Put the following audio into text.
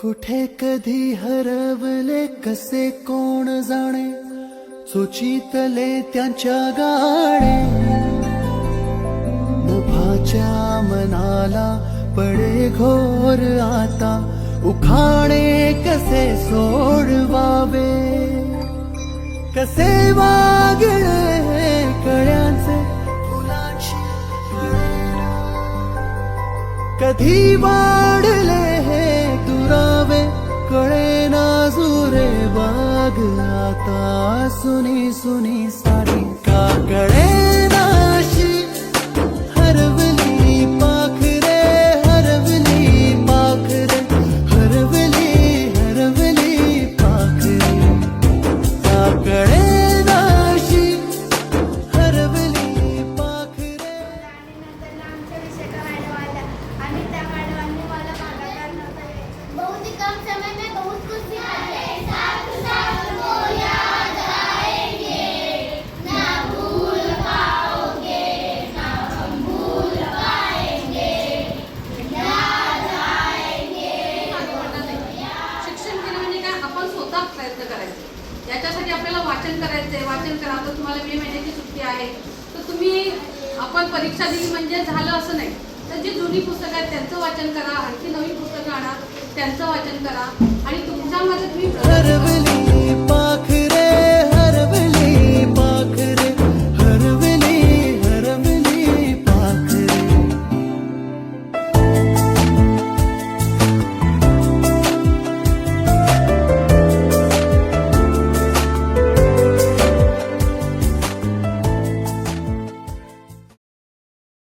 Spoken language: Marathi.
कुठे कधी हरवले कसे कोण जाणे, सुचितले त्यांच्या गाणे. मुभाच्या मनाला पडे घोर आता, उखाणे कसे सोडवावे, कसे वागळे कळ्यांचे फुलांची कळेना. कधी वाढले हे दुरावे कळेना जुरे बाग आता. सुनी सुनी सारी का कळेना अशी हरवली पाखरे, हरवली पाखरे, हरवली हरवली पाखरे. का कळेना अशी हरवली पाखरे. आणि नंतर आमच्या विषयाचा मॅडम आल्या आणि त्या मॅडमांनी मला मागायला नव्हतं. बहुत ही कम समय में बहुत कुछ सिखाया. साथ साथ वो याद आएंगे, ना भूल पाओगे, ना हम भूल पाएंगे, याद आएंगे. शिक्षण केलं म्हणजे काय, आपण स्वतः प्रयत्न करायचे. याच्यासाठी आपल्याला वाचन करायचंय. वाचन करा. आता तुम्हाला मे महिन्याची सुट्टी आहे तर तुम्ही आपण परीक्षा दिली म्हणजे झालं असं नाही. तर जी जुनी पुस्तकं आहेत त्यांचं वाचन करा, आणखी नवीन पुस्तकं आणा, त्यांचं वाचन करा आणि तुमच्यामध्ये तुम्ही हरवली